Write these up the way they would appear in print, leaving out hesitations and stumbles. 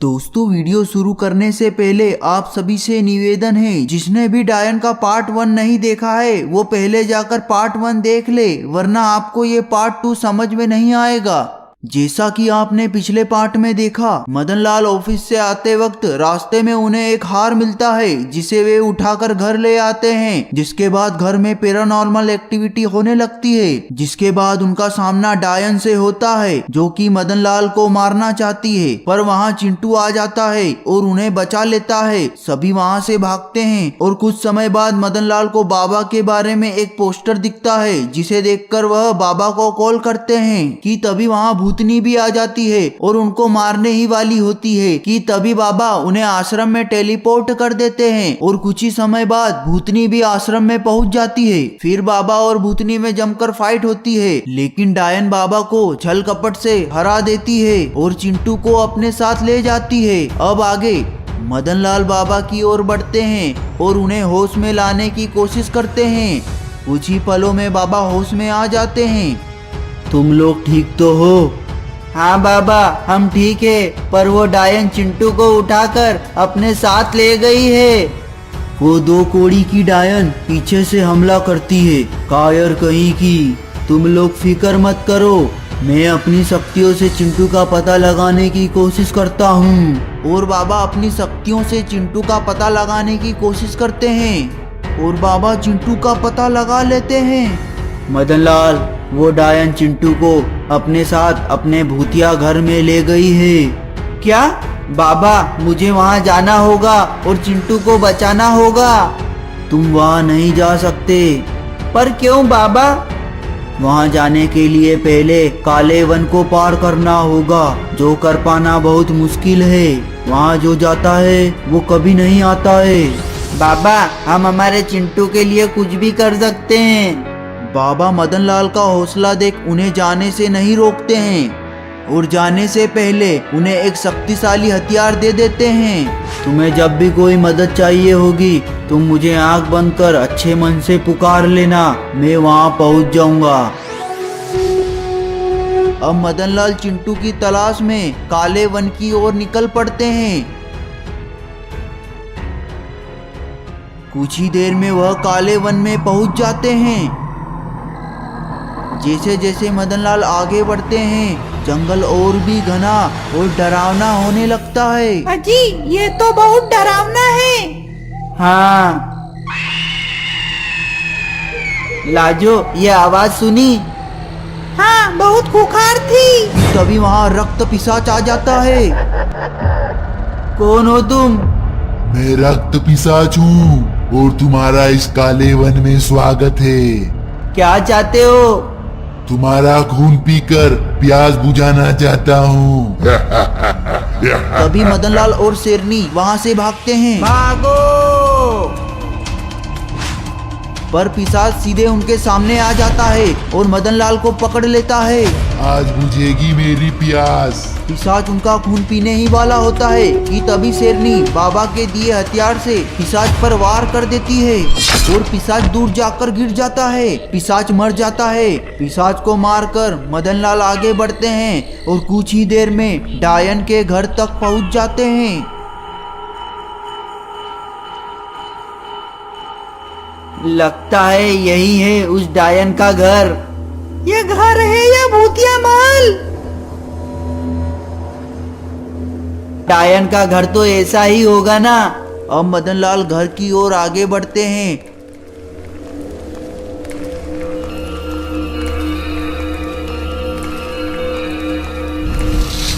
दोस्तों, वीडियो शुरू करने से पहले आप सभी से निवेदन है, जिसने भी डायन का पार्ट 1 नहीं देखा है वो पहले जाकर पार्ट 1 देख ले, वरना आपको ये पार्ट 2 समझ में नहीं आएगा। जैसा कि आपने पिछले पार्ट में देखा, मदन लाल ऑफिस से आते वक्त रास्ते में उन्हें एक हार मिलता है जिसे वे उठाकर घर ले आते हैं। जिसके बाद घर में पैरानॉर्मल एक्टिविटी होने लगती है, जिसके बाद उनका सामना डायन से होता है जो कि मदन लाल को मारना चाहती है, पर वहाँ चिंटू आ जाता है और उन्हें बचा लेता है। सभी वहाँ से भागते हैं और कुछ समय बाद मदन लाल को बाबा के बारे में एक पोस्टर दिखता है, जिसे देखकर वह बाबा को कॉल करते हैं कि तभी वहाँ भूतनी भी आ जाती है और उनको मारने ही वाली होती है कि तभी बाबा उन्हें आश्रम में टेलीपोर्ट कर देते हैं और कुछ ही समय बाद भूतनी भी आश्रम में पहुंच जाती है। फिर बाबा और भूतनी में जमकर फाइट होती है, लेकिन डायन बाबा को छल कपट से हरा देती है और चिंटू को अपने साथ ले जाती है। अब आगे मदन लाल बाबा की ओर बढ़ते हैं और उन्हें होश में लाने की कोशिश करते हैं। कुछ ही पलों में बाबा होश में आ जाते हैं। तुम लोग ठीक तो हो? हाँ बाबा, हम ठीक है, पर वो डायन चिंटू को उठाकर अपने साथ ले गई है। वो 2 कोड़ी की डायन पीछे से हमला करती है, कायर कहीं की। तुम लोग फिक्र मत करो, मैं अपनी शक्तियों से चिंटू का पता लगाने की कोशिश करता हूँ। और बाबा अपनी शक्तियों से चिंटू का पता लगाने की कोशिश करते हैं और बाबा चिंटू का पता लगा लेते हैं। मदन लाल, वो डायन चिंटू को अपने साथ अपने भूतिया घर में ले गई है। क्या बाबा, मुझे वहाँ जाना होगा और चिंटू को बचाना होगा। तुम वहाँ नहीं जा सकते। पर क्यों बाबा? वहाँ जाने के लिए पहले काले वन को पार करना होगा, जो कर पाना बहुत मुश्किल है। वहाँ जो जाता है वो कभी नहीं आता है। बाबा, हम हमारे चिंटू के लिए कुछ भी कर सकते हैं। बाबा मदन लाल का हौसला देख उन्हें जाने से नहीं रोकते हैं और जाने से पहले उन्हें एक शक्तिशाली हथियार दे देते हैं। तुम्हें जब भी कोई मदद चाहिए होगी, तुम मुझे आंख बंद कर अच्छे मन से पुकार लेना, मैं वहां पहुंच जाऊंगा। अब मदन लाल चिंटू की तलाश में काले वन की ओर निकल पड़ते हैं। कुछ ही देर में वह काले वन में पहुंच जाते हैं। जैसे जैसे मदन लाल आगे बढ़ते हैं, जंगल और भी घना और डरावना होने लगता है। अजी, ये तो बहुत डरावना है। हाँ लाजो, ये आवाज सुनी? हाँ, बहुत खुखार थी। तभी वहाँ रक्त पिशाच आ जाता है। कौन हो तुम? मैं रक्त पिशाच हूँ और तुम्हारा इस काले वन में स्वागत है। क्या चाहते हो? तुम्हारा खून पीकर प्यास बुझाना चाहता हूँ। तभी मदन लाल और शेरनी वहाँ से भागते हैं। भागो! पर पिशाच सीधे उनके सामने आ जाता है और मदन लाल को पकड़ लेता है। आज बुझेगी मेरी प्यास। पिशाच उनका खून पीने ही वाला होता है कि तभी शेरनी बाबा के दिए हथियार से पिशाच पर वार कर देती है और पिशाच दूर जाकर गिर जाता है। पिशाच मर जाता है। पिशाच को मारकर मदन लाल आगे बढ़ते हैं और कुछ ही देर में डायन के घर तक पहुंच जाते हैं। लगता है यही है उस डायन का घर। ये घर है या भूतिया महल? डायन का घर तो ऐसा ही होगा ना। अब मदन लाल घर की ओर आगे बढ़ते हैं।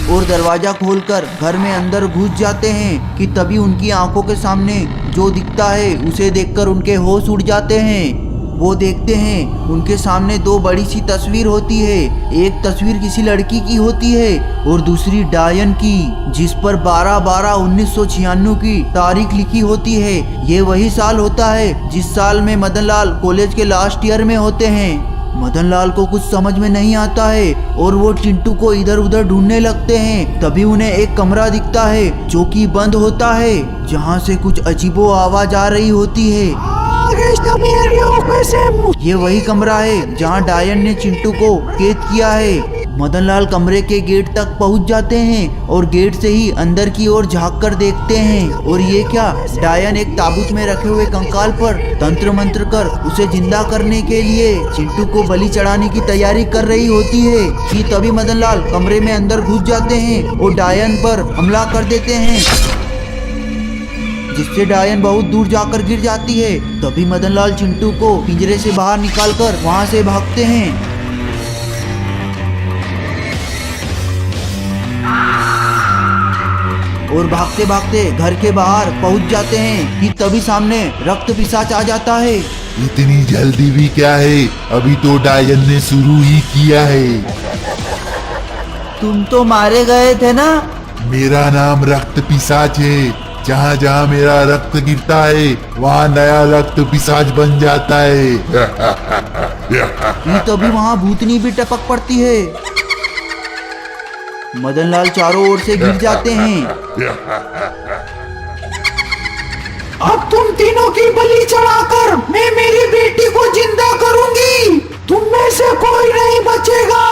और दरवाजा खोलकर घर में अंदर घुस जाते हैं कि तभी उनकी आंखों के सामने जो दिखता है उसे देखकर उनके होश उड़ जाते हैं। वो देखते हैं उनके सामने 2 बड़ी सी तस्वीर होती है। एक तस्वीर किसी लड़की की होती है और दूसरी डायन की, जिस पर 12/12/1996 की तारीख लिखी होती है। ये वही साल होता है जिस साल में मदन लाल कॉलेज के लास्ट ईयर में होते हैं। मदन लाल को कुछ समझ में नहीं आता है और वो चिंटू को इधर उधर ढूंढने लगते हैं। तभी उन्हें एक कमरा दिखता है जो कि बंद होता है, जहाँ से कुछ अजीबो आवाज आ रही होती है। ये वही कमरा है जहाँ डायन ने चिंटू को कैद किया है। मदनलाल कमरे के गेट तक पहुंच जाते हैं और गेट से ही अंदर की ओर झांक कर देखते हैं और ये क्या, डायन एक ताबूत में रखे हुए कंकाल पर तंत्र मंत्र कर उसे जिंदा करने के लिए चिंटू को बलि चढ़ाने की तैयारी कर रही होती है कि तभी मदनलाल कमरे में अंदर घुस जाते हैं और डायन पर हमला कर देते हैं, जिससे डायन बहुत दूर जाकर गिर जाती है। तभी मदनलाल चिंटू को पिंजरे से बाहर निकालकर वहां से भागते हैं और भागते भागते घर के बाहर पहुंच जाते हैं कि तभी सामने रक्त पिशाच आ जाता है। इतनी जल्दी भी क्या है, अभी तो डायन ने शुरू ही किया है। तुम तो मारे गए थे ना? मेरा नाम रक्त पिशाच है। जहाँ जहाँ मेरा रक्त गिरता है वहाँ नया रक्त पिशाच बन जाता है। कि तभी वहाँ भूतनी भी टपक पड़ती है। मदनलाल चारों ओर से गिर जाते हैं। अब तुम तीनों की बलि चढ़ाकर मैं मेरी बेटी को जिंदा करूंगी, तुम में से कोई नहीं बचेगा।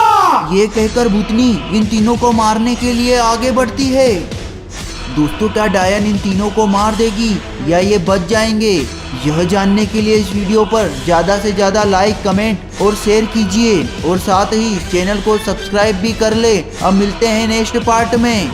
ये कहकर भूतनी इन तीनों को मारने के लिए आगे बढ़ती है। दोस्तों, क्या डायन इन तीनों को मार देगी या ये बच जाएंगे? यह जानने के लिए इस वीडियो पर ज़्यादा से ज़्यादा लाइक, कमेंट और शेयर कीजिए और साथ ही चैनल को सब्सक्राइब भी कर ले। अब मिलते हैं नेक्स्ट पार्ट में।